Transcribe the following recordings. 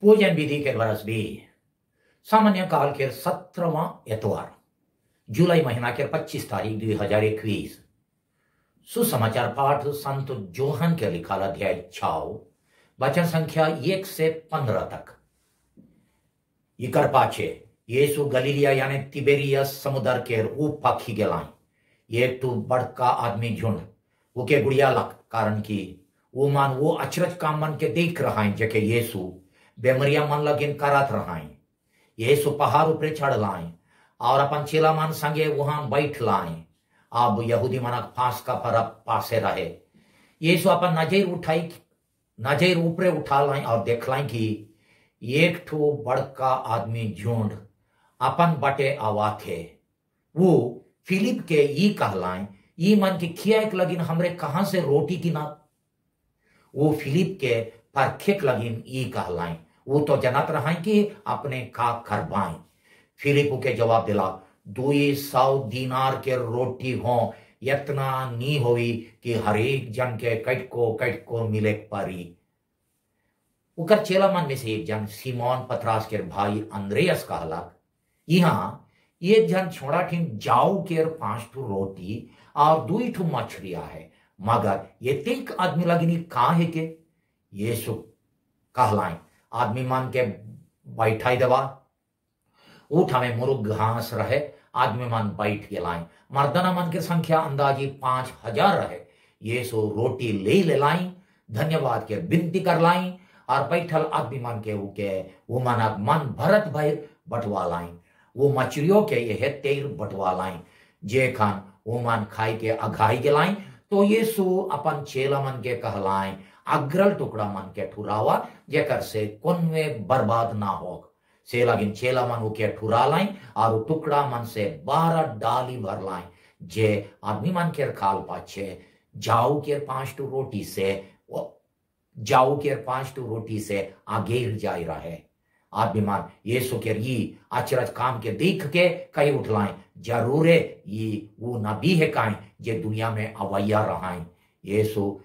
पूजन विधि के बरस भी सामान्य काल के 17वां एतवार जुलाई महीना के 25 तारीख 2021 सुसमाचार पाठ संत जोहन के लिखा अध्याय 6 वचन संख्या 1 से 15 तक। इकर पाछे यीशु गलीलिया यानी तिबेरियस समुद्र के ऊप पाखी गेलाई। एक तो बड़का आदमी झुंड उके गुड़िया लक कारण की वो अचरज काम मन के देख रहा है जके यीशु बेमरिया मन लगिन करत रहा है। यीशु पहाड़ ऊपर चढ़ लाए और अपन चेला मन संगे वहां बैठ लाए। अब यहूदी मनक फांस का परब पासे रहे। यीशु अपन नजर ऊपरे उठा लाए और देखलाए कि एक ठो बड़का आदमी झुंड अपन बटे आवा थे। वो फिलिप के ई कहलाए ई मन के खियाक लगिन हमरे कहां से रोटी की ना। वो फिलिप के परखेक लगिन ई कहलाए वो तो जनत रहा कि अपने का करवाएं। फिलिप के जवाब दिला 200 दीनार के रोटी हो इतना नी होई कि हरेक जन के कट को मिले पारी। उकर चेला मन में से एक जन सिमोन पतरास के भाई अंद्रेयस कहला यहाँ एक जन छोड़ा ठीन जाऊ के 5 ठो रोटी और 2 ठो मछलिया है मगर ये 3 आदमी लगिनी कहा है के। यीशु कहलाए आदमी मान के बैठाई देवा ऊठ हमें मुरुग घास रहे। आदमी मान बैठ के लाए मर्दना मन के संख्या अंदाजी 5000 रहे। यीशु रोटी ले लाई धन्यवाद के विनती कर लाई और बैठल आदमी मान के वो मानक मन भरत भर बटवा लाई। वो मछलियों के यह तेर बटवा लाई जे खान वो मन खाई के अघाई के लाई। तो यीशु अपन चेला मन के कहलाए अग्रल टुकड़ा मन के ठुरावा जेकर से कोनवे बर्बाद ना हो। से लगिन चेला मन के ठुरा लाई और टुकड़ा मन से 12 डाली भर लाई जे आदमी मन के खाल पाछे जाऊ के 5 टू रोटी से आगे जाई रहे। आदमी मान यीशु के ये अचरज काम के देख के कई उठलाए जरूर है ये वो नबी है काई जे दुनिया में अवैया रहा। यीशु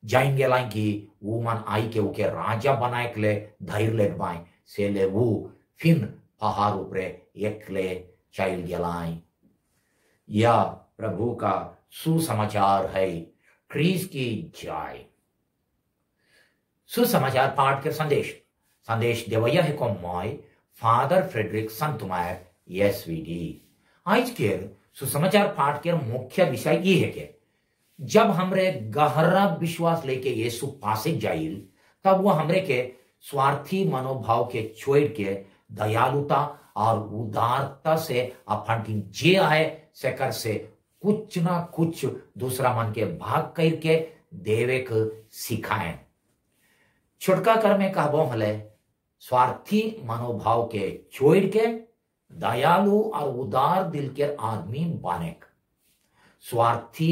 जाएंगे लाई कि वो मन आई के उके राजा बनाए के ले धैर्य ले बाए से ले वो फिर पहाड़ ऊपरे एक ले चल गलाई। यह प्रभु का सुसमाचार है। क्रीस की जय। सुसमाचार पाठ के संदेश देवैया है को मॉय फादर फ्रेडरिक संतमायर एसवीडी। आज के सुसमाचार पाठ के मुख्य विषय ये है कि जब हमरे गहरा विश्वास लेके यीशु पासे जाइल तब वो हमरे के स्वार्थी मनोभाव के छोड़ के दयालुता और उदारता से अपन जे आए सेकर से कुछ ना कुछ दूसरा मन के भाग करके देवे को सिखाएं। छुटका कर में कहबो हले स्वार्थी मनोभाव के छोड़ के दयालु और उदार दिल के आदमी बने। स्वार्थी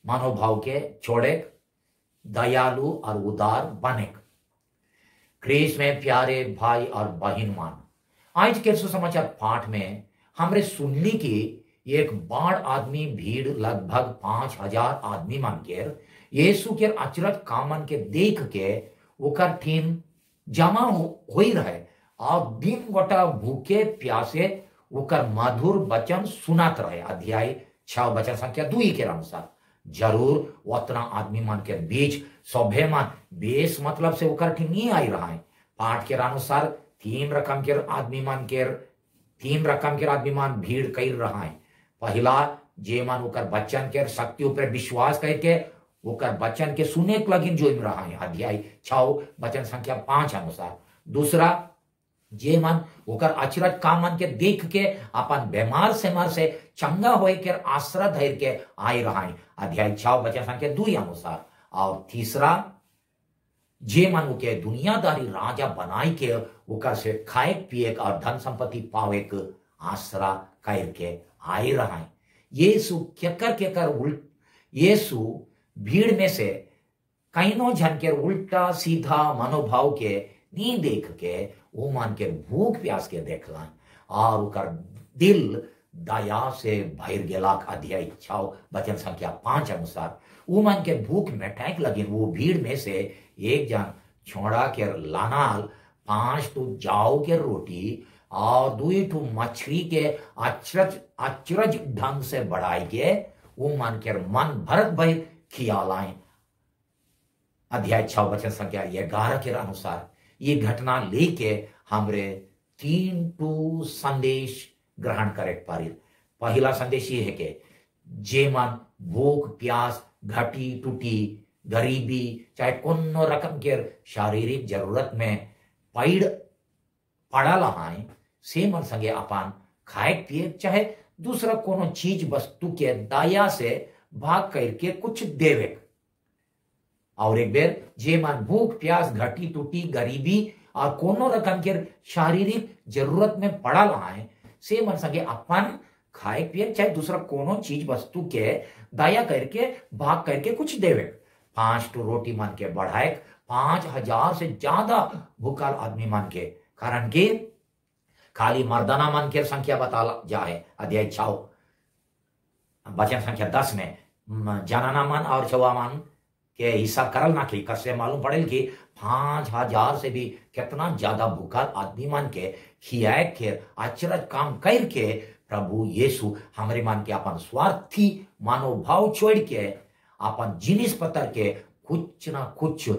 मनोभाव के छोड़े दयालु और उदार बने। क्रीस में प्यारे भाई और बहन मान आज के सुसमाचार पाठ में हमरे सुनली की एक बाढ़ आदमी भीड़ लगभग 5000 आदमी मान के यीशु के अचरज कामन के देख के ओकर ठीन जमा हो रहे और दिन गोटा भूखे प्यासे ओकर मधुर वचन सुनात रहे। अध्याय 6 वचन संख्या 2 के अनुसार जरूर उतना आदमी मन के बीच सभे मन बेस मतलब से ओकर ठीक नहीं आई रहा है। पाठ के अनुसार 3 रकम के आदमी मन भीड़ कर रहा है। पहला जे मन ओकर बच्चन के शक्ति ऊपर विश्वास करके ओकर बच्चन के सुने के लगिन जो रहा है। अध्याय 6 वचन संख्या 5 अनुसार। दूसरा जे मन ओकर अचरज काम मन के देख के अपन बीमार से चंगा होए के आश्रय धैर्य के आए रहा है। अध्याय 6 वचन संख्या 2 अनुसार। और तीसरा जे मन के दुनियादारी राजा बनाई के ओकर से खाए पिए और धन संपत्ति पावे के आश्रय करके आए रहा है। यीशु भीड़ में से कईनो जन के उल्टा सीधा मनोभाव के नी देख के वो मन के भूख प्यास के देखला और उकर दिल दया से भर गेला। अध्याय 6 वचन संख्या 5 अनुसार वो मन के भूख मिटाए लगिन। वो भीड़ में से एक जन छोड़ा के लानाल 5 तो जाओ के रोटी और 2 ठू मछली के अचरज अचरज ढंग से बढ़ाई के वो मन के मन भरत भर खियालाएं। अध्याय 6 वचन संख्या 11 के अनुसार ये घटना लेके हमरे 3 टू संदेश ग्रहण करे पारी। पहला संदेश ये है कि जे मन भूख प्यास घटी टूटी गरीबी चाहे कोनो रकम के शारीरिक जरूरत में पड़ा लहाए से मन संगे अपन खाए पिए चाहे दूसरा कोनो चीज वस्तु के दाया से भाग करके कुछ देवे। और एक बेर जे मन भूख प्यास घटी टूटी गरीबी और कोनो रकम के शारीरिक जरूरत में पड़ा लहाए से मन संगे अपन खाए पिए चाहे दूसरा कोनो चीज वस्तु के दाया करके भाग करके कुछ देवे। 5 टू रोटी मन के बढ़ाए 5000 से ज्यादा भूखाल आदमी मन के कारण के खाली मर्दाना मन के संख्या बता जाए। अध्याय 6 वचन संख्या 10 में जनाना मन और छवा मन के हिस्सा करल ना की कससे मालूम पड़ेल कि 5000 से भी कितना ज्यादा भूखाल आदमी मन के खियाए के अचरज काम करके प्रभु यीशु हमारे मन के अपन स्वार्थी मनोभाव छोड़ के अपन जिनिस पतर के कुछ ना कुछ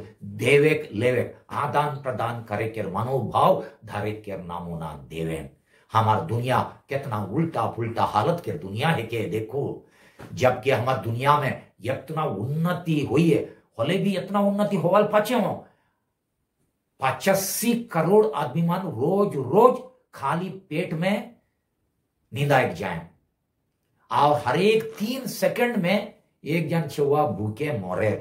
देवे लेवे आदान प्रदान करे के मनोभाव धारे के नामुना देवे। हमार दुनिया कितना उल्टा पुल्टा हालत के दुनिया है के देखो। जबकि हमार दुनिया में इतना उन्नति हुई है होले भी इतना उन्नति होवाल पाचे हो 85 करोड़ आदमी मान रोज रोज खाली पेट में निंदायक जाए और हर एक 3 सेकंड में एक जन छुआ भूखे मोरे।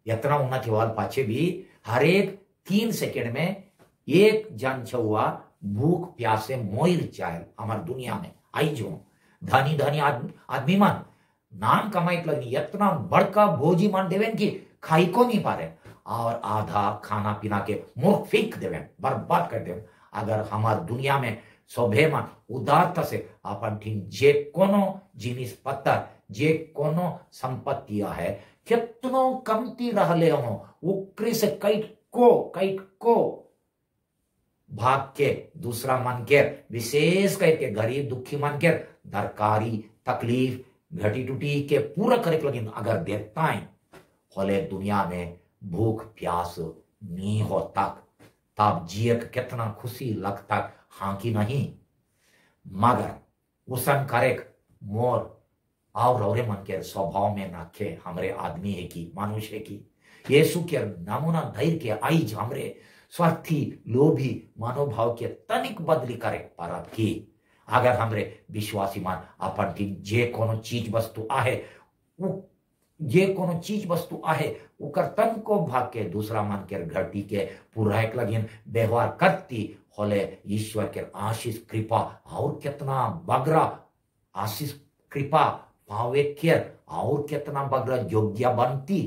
इतना उन्नति होवाल पाचे भी हर एक 3 सेकंड में एक जन छुआ भूख प्यासे मोर जाए। हमार दुनिया में आई जो धनी धनी आदमी मन नाम कमाई लगी इतना बड़का भोजी मान देवेन की खाई को नहीं पा रहे और आधा खाना पीना के मुंह फेंक देवेन बर्बाद कर देवेन। अगर हमार दुनिया में सभे मन उदारता से अपन ठीक जे कोनो जिनिस पत्तर जे कोनो संपत्तियां है कितनो कमती रहले हो उक्री से कैट को भाग के दूसरा मन के विशेष करके गरीब दुखी मन के दरकारी तकलीफ घटी टूटी के पूरा करे लगी अगर देता है होले दुनिया में भूख प्यास नहीं हो तब जिए कितना खुशी लगता हाँ कि नहीं। मगर उसन करेक मोर और मन के स्वभाव में नाखे हमरे आदमी है कि मनुष्य है कि यीशु के नमूना धैर्य के आई हमरे स्वार्थी लोभी मनोभाव के तनिक बदली करे पर की अगर हमरे विश्वासी मान अपन ठीक जे कोनो चीज वस्तु आहे जे कोनो चीज वस्तु आहे उकर तन को भाग के दूसरा मन के घटी के पूरा एक लगिन व्यवहार करती होले ईश्वर के आशीष कृपा और कितना बगरा आशीष कृपा पावे के और कितना बगरा योग्य बनती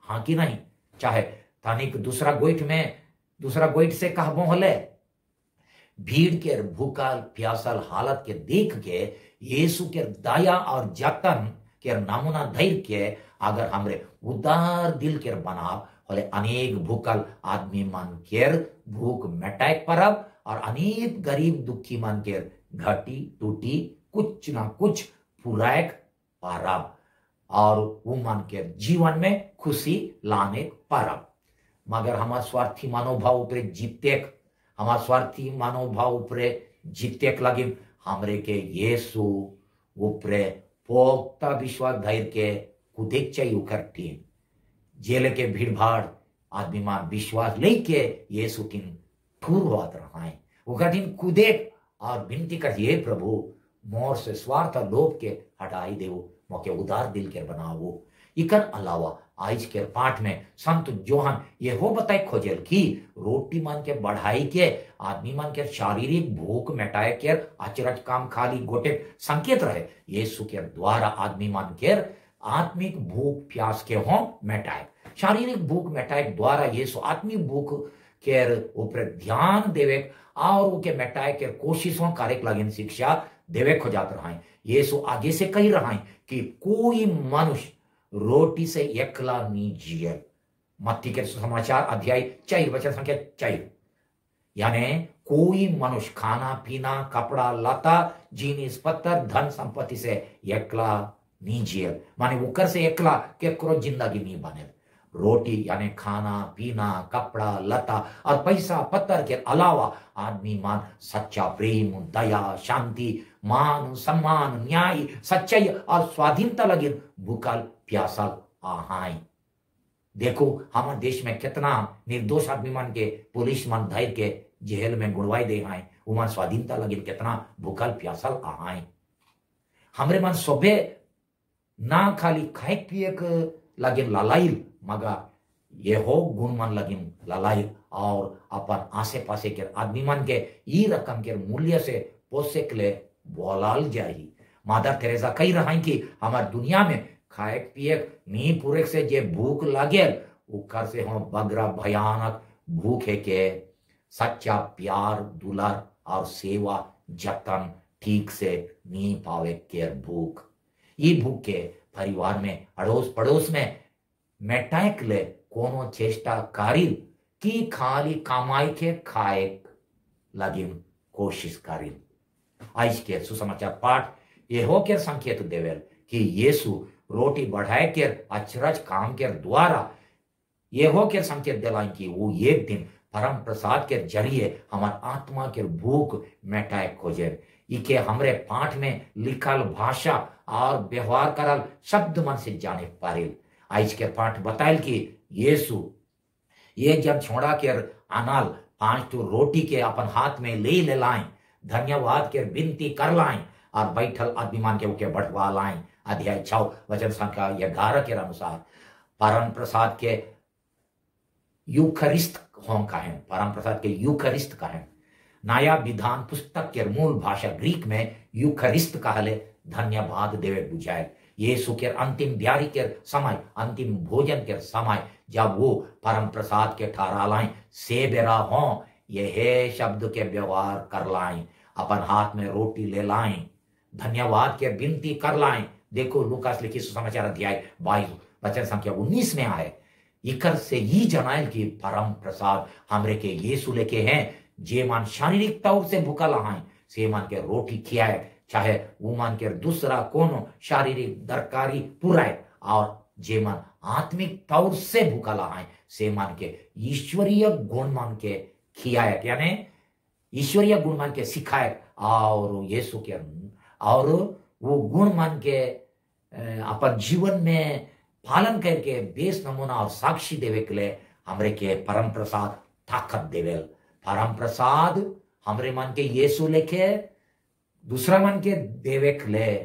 हाँ कि नहीं। चाहे तनिक दूसरा गोइठ से कहबो होले भीड़ के भूखल प्यासल हालत के देख के यीशु के दया और जतन के नमूना धैर्य के अगर हमरे उदार दिल के बनाव होले अनेक भूखल आदमी मन के भूख मिटाए परब और अनेक गरीब दुखी मन के घटी टूटी कुछ ना कुछ पुराएक परब और वो मन के जीवन में खुशी लाने परब। मगर हमार स्वार्थी मनोभाव ऊपर जीते लगे हमरे के यीशु ऊपरे पोख्ता विश्वास धैर्य के कुदेक चाहिए उकर टीम जेल के भीड़ भाड़ आदमी मान विश्वास लेके यीशु तीन ठूर होत रहा उकर दिन कुदेक और विनती कर ये प्रभु मोर से स्वार्थ लोभ के हटाई देवो मोके उदार दिल के बनावो। इकर अलावा आज के पाठ में संत जोहन ये हो बताए खोजेल कि रोटी मन के बढ़ाई के आदमी मन के शारीरिक भूख मिटाए के अचरज काम खाली गोटे संकेत रहे यीशु के द्वारा आदमी मन के आत्मिक भूख प्यास के हो मिटाए शारीरिक भूख मिटाए द्वारा यीशु आत्मिक भूख के ऊपर ध्यान देवे और उके मिटाए के कोशिशों कार्य लगिन शिक्षा देवे खोजात रहा है। यीशु आगे से कही रहा है कि कोई मनुष्य रोटी से एकला नहीं जिए। मत्ती के समाचार अध्याय 4 वचन संख्या 4 यानी कोई मनुष्य खाना पीना कपड़ा लता जीनिस पत्थर धन संपत्ति से एकला नहीं जियल, माने उकर से एकला के करो जिंदगी नहीं बने। रोटी यानी खाना पीना कपड़ा लता और पैसा पत्थर के अलावा आदमी मान सच्चा प्रेम दया शांति मान सम्मान न्याय सच्चाई और स्वाधीनता लगे भूखल प्यासल आहाई। देखो हमारे देश में कितना निर्दोष आदमी मान के पुलिस मान धैर्य के जेल में गुड़वाई दे आए, उमान स्वाधीनता लगे कितना भूखल प्यासल आहाई। हमरे मन सुबह ना खाली खाए पिए लगे ललाई मगा ये हो गुण मन लगिन ललाई और अपन आसे पासे के आदमी मन के ई रकम के मूल्य से पोसे के लिए बोलाल जाही। मादर तेरेसा कही रहा कि हमार दुनिया में खाए पिए नी पूरे से जे भूख लागे उकर से हम बगरा भयानक भूख है के सच्चा प्यार दुलार और सेवा जतन ठीक से नी पावे के भूख। ये भूख के परिवार में अड़ोस पड़ोस में मेटाए के लिए कोनो चेष्टा कारी की खाली कमाई के खाए लगिन कोशिश कारी। आज के सुसमाचार पाठ ये हो के संकेत देवेल कि यीशु रोटी बढ़ाए के अचरज काम के द्वारा ये हो के संकेत दिलाएं कि वो एक दिन परम प्रसाद के जरिए हमार आत्मा के भूख मेटाए खोजे। इके हमरे पाठ में लिखल भाषा और व्यवहार करल शब्द मन से जाने पारिल। आज के पाठ बताइल कि यीशु ये जब छोड़ा के अनाल 5 तो रोटी के अपन हाथ में ले लाए धन्यवाद के विनती कर लाए और बैठल आदमी मान के उके बढ़वा लाए। अध्याय 6 वचन संख्या 11 के अनुसार परम प्रसाद के यूखरिस्त हों कहें, परम प्रसाद के यूखरिस्त कहें। नया विधान पुस्तक के मूल भाषा ग्रीक में यूखरिस्त कहले धन्यवाद देवे बुझाए। यीशु के अंतिम ब्यारी के समय अंतिम भोजन के समय जब वो परम प्रसाद के ठहरा लाए से बेरा हो ये शब्द के व्यवहार कर लाए, अपन हाथ में रोटी ले लाए धन्यवाद के विनती कर लाए। देखो लूकास लिखित सुसमाचार अध्याय 22 वचन संख्या 19 में आए। इकर से ही जनाइल की परम प्रसाद हमरे के यीशु लेके हैं जे मान शारीरिक तौर से भूखा लहाए से मान के रोटी खियाए चाहे वो मान के दूसरा कोनो शारीरिक दरकारी पुराए और जे मान आत्मिक तौर से भूखा लहाए से मान के ईश्वरीय गुण मान के खियाए यानी ईश्वरीय गुण मान के सिखाए और यीशु के और वो गुण मान के अपन जीवन में पालन करके बेस नमूना और साक्षी देवे के लिए हमरे के परम प्रसाद ताकत देवेल। परम प्रसाद हमरे मन के यीशु लेके दूसरा मन के देवे के लिए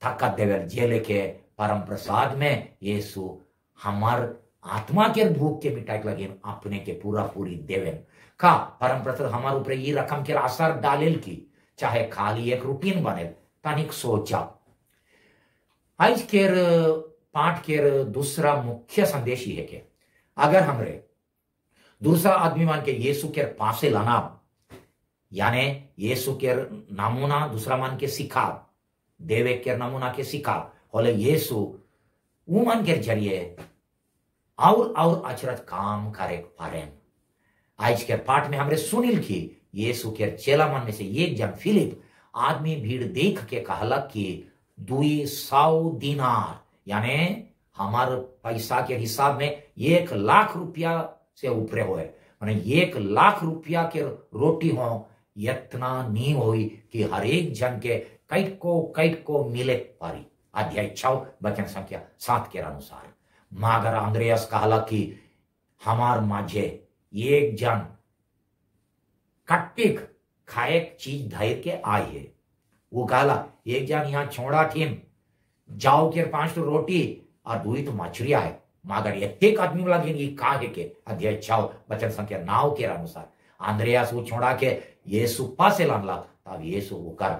ताकत देवेल। जे लेके परम प्रसाद में यीशु हमार आत्मा के भूख के मिटाए लगे अपने के पूरा पूरी देवेन का परम प्रसाद हमारे ऊपर ये रकम के असर डालेल की चाहे खाली एक रूटीन बने तनिक सोचा। आज के पाठ के दूसरा मुख्य संदेश ये है कि अगर हमरे दूसरा आदमी मान के यीशु के पासे लाना यानी यीशु के नमूना दूसरा मान के सिखा देवे के नमूना के सिखा होले यीशु वो मन के जरिए और अचरज काम करे पारे। आज के पाठ में हमरे सुनिल की यीशु के चेला मन में से एक जन फिलिप आदमी भीड़ देख के कहला कि 200 दिनार यानी हमारे पैसा के हिसाब में 1 लाख रुपया से ऊपरे होए माने 1 लाख रुपया के रोटी हो इतना नहीं हुई कि हर एक जन के कैट को मिले पारी। अध्याय 6 वचन संख्या 7 के अनुसार मागर अंद्रेयास कहला कि हमार माझे एक जन कट्टिक खाए चीज धैर्य के आई है। वो कहला एक जन यहाँ छोड़ा थीन जाओ के 5 तो रोटी और 2 तो मछलियां है मगर एक आदमी लगे ये कहा है के अध्याय 6 वचन संख्या 9 के अनुसार अंद्रेयास वो छोड़ा के यीशु पासे लानला तब यीशु कर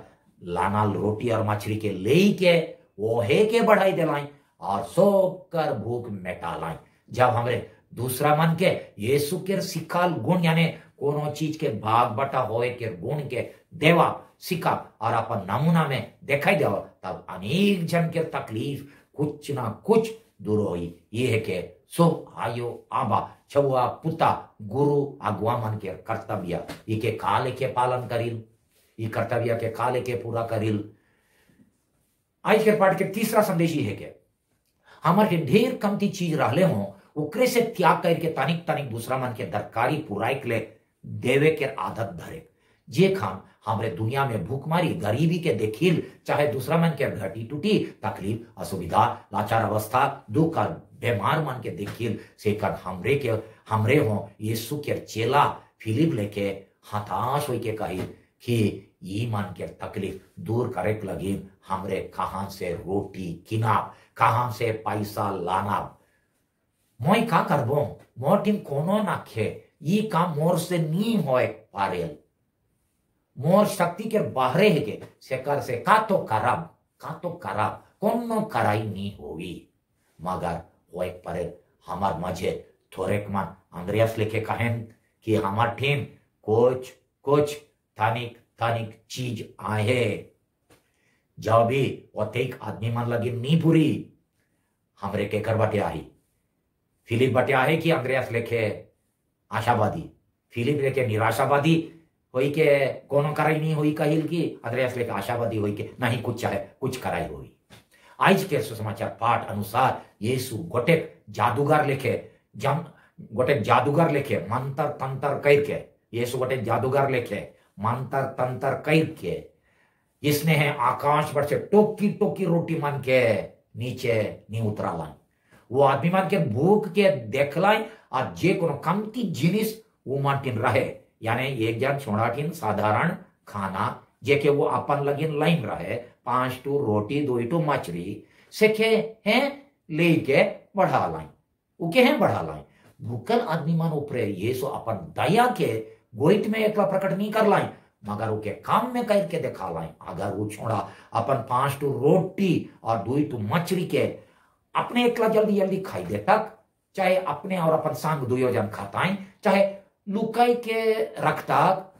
लाना रोटी और मछली के ले के वो है के बढ़ाई दिलाई और सोप कर भूख मिटा लाई। जब हमरे दूसरा मन के यीशु के सिखाल गुण यानी कोनो चीज के भाग बटा होए के गुण के देवा सिखा और अपन नमूना में दिखाई देवा तब अनेक जन के तकलीफ कुछ ना कुछ दूर हुई। ये है के सो आयो आबा छुआ पुता गुरु अगुआ मन के कर्तव्य इके काले के पालन करिल, ये कर्तव्य के काले के पूरा करिल। आज के पाठ के तीसरा संदेश ही है कि हमारे ढेर कमती चीज रहले हो ओकरे से त्याग करके तनिक तनिक दूसरा मन के दरकारी पुराई के ले देवे के आदत धरे। जे खान हमरे दुनिया में भूखमारी गरीबी के देखिल, चाहे दूसरा मन के घटी टूटी तकलीफ असुविधा लाचार अवस्था दुख और बीमार मन के देखिल से कर हमरे हो यीशु के चेला फिलिप लेके हताश होके कही कि ये मन के तकलीफ दूर करे लगी हमरे कहां से रोटी किनाब, कहां से पैसा लानाब, मोई का करबो, मोर टीम कोनो ना खे, ये काम मोर से नहीं होए पारेल, मोर शक्ति के बाहरे है के सेकर से का तो करब कोनो कराई नहीं होगी, मगर होए परे हमार मजे थोड़ेक मन अंद्रयास लिखे कहें कि हमार टीम कुछ तनिक चीज आए जब भी ओतेक आदमी मन लगी नहीं पूरी हमरे के घर बटे आई। फिलिप बटे आहे कि अंद्रयास लेखे आशावादी, फिलिप लेके निराशावादी होई के कोनो कराई नहीं होई कहिल की अंद्रयास लेके आशावादी होई के नहीं कुछ चाहे कुछ कराई होई। आज के सुसमाचार पाठ अनुसार यीशु गोटे जादूगर लेखे मंत्र तंत्र करके, यीशु गोटे जादूगर लेखे मंत्र तंत्र करके इसने है आकाश पर से टोकी रोटी मन के नीचे नहीं उतरा लाई, वो आदमी मन के भूख के देख लाई और जे कोनो कमती जिनिस वो माटिन रहे, यानी एक जन छोड़ाटिन साधारण खाना जे के वो अपन लगिन लाइन रहे 5 टू रोटी 2 टू मछली सेखे हैं लेके बढ़ा लाई, उके हैं बढ़ा लाई। भूखल आदमी मन ऊपरे यीशु अपन दया के गोइट में एकला प्रकट नहीं कर लाई, मगर उके काम में करके दिखा लाई। अगर वो छोड़ा अपन 5 टू रोटी और 2 टू मछली के अपने एकला जल्दी खाई दे तक, चाहे अपने और अपन संग दुयो जन खाताई, चाहे लुकाई के रखता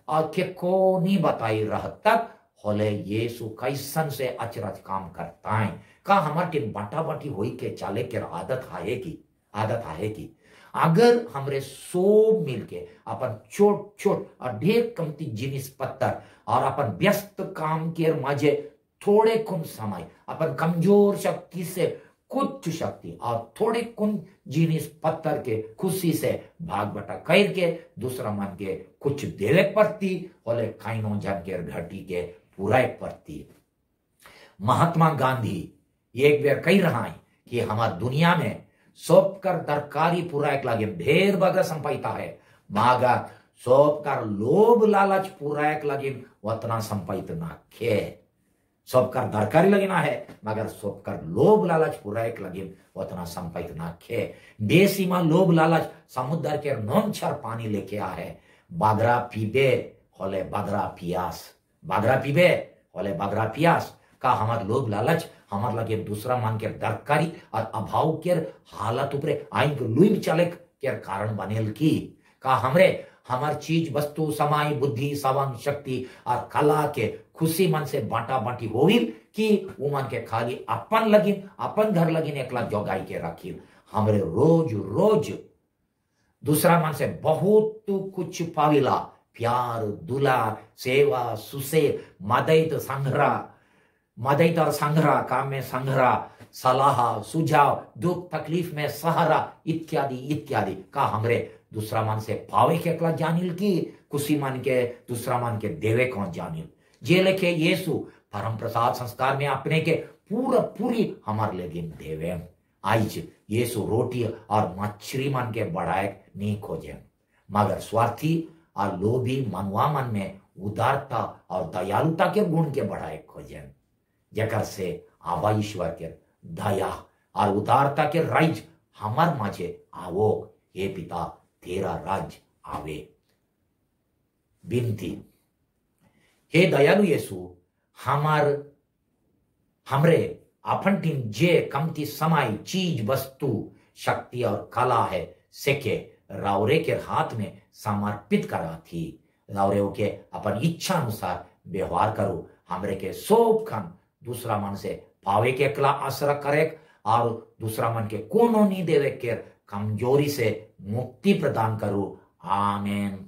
और के को नहीं बताई रह तक होले यीशु कैसन से अचरज काम करता है। का हमार टीम बांटा बांटी होई के चाले के आदत आए की अगर हमरे सो मिलके अपन छोट और ढेर कमती जिनिस पत्थर और अपन व्यस्त काम के मजे थोड़े कुन समय अपन कमजोर शक्ति से कुछ शक्ति और थोड़े कुन जिनिस पत्थर के खुशी से भाग बटा करके दूसरा मन के कुछ देवे पड़ती बोले काइनो जन के घटी के पूरा पड़ती। महात्मा गांधी एक बार कही रहा है कि हमार दुनिया में सोपकर दरकारी पूरा एक लागे ढेर बगा संपाइता है, मगर सोपकर लोभ लालच पूरा एक लागे उतना संपाइत ना खे। सोपकर दरकारी लगना है मगर सोपकर लोभ लालच पूरा एक लगे उतना संपाइत ना खे। बेसीमा लोभ लालच समुद्र के नौन छर पानी लेके आ है, बागरा पीबे होले बागरा पियास का हमार लोभ लालच हमार लगे दूसरा मान के दरकारी और अभाव के हालत ऊपरे आइन लुई चले के कारण बनेल की का हमार चीज वस्तु समय बुद्धि सवंग शक्ति और कला के खुशी मन से बांटा बांटी होइल कि वो मन के खाली अपन घर लगिन एकला जोगाई के रखिल। हमरे रोज दूसरा मन से बहुत कुछ पाविला, प्यार दुलार सेवा सुसेव मदद और संग्रह काम में संग्रह सलाह सुझाव दुख तकलीफ में सहारा इत्यादि का हमरे दूसरा मन से पावे के एकला जानिल की खुशी मन के दूसरा मन के देवे कौन जानिल। जे लेके यीशु परम प्रसाद संस्कार में अपने के पूरी हमार लेगिन देवे। आज यीशु रोटी और मछली मन के बढ़ाए नहीं खोजे, मगर स्वार्थी और लोभी मनुआ मन में उदारता और दयालुता के गुण के बढ़ाए खोजे, जकर से आबा ईश्वर के दया और उदारता के राज हमार माझे आवो। हे पिता तेरा राज आवे। बिनती, हे दयालु यीशु हमरे अपन टीम जे कमती समय चीज वस्तु शक्ति और कला है सेके रावरे के हाथ में समर्पित करा थी। रावरे के अपन इच्छा अनुसार व्यवहार करो, हमरे के सोप खन दूसरा मन से पावे के कला आसरा करे और दूसरा मन के कोनो नहीं देवे के कमजोरी से मुक्ति प्रदान करो। आमेन।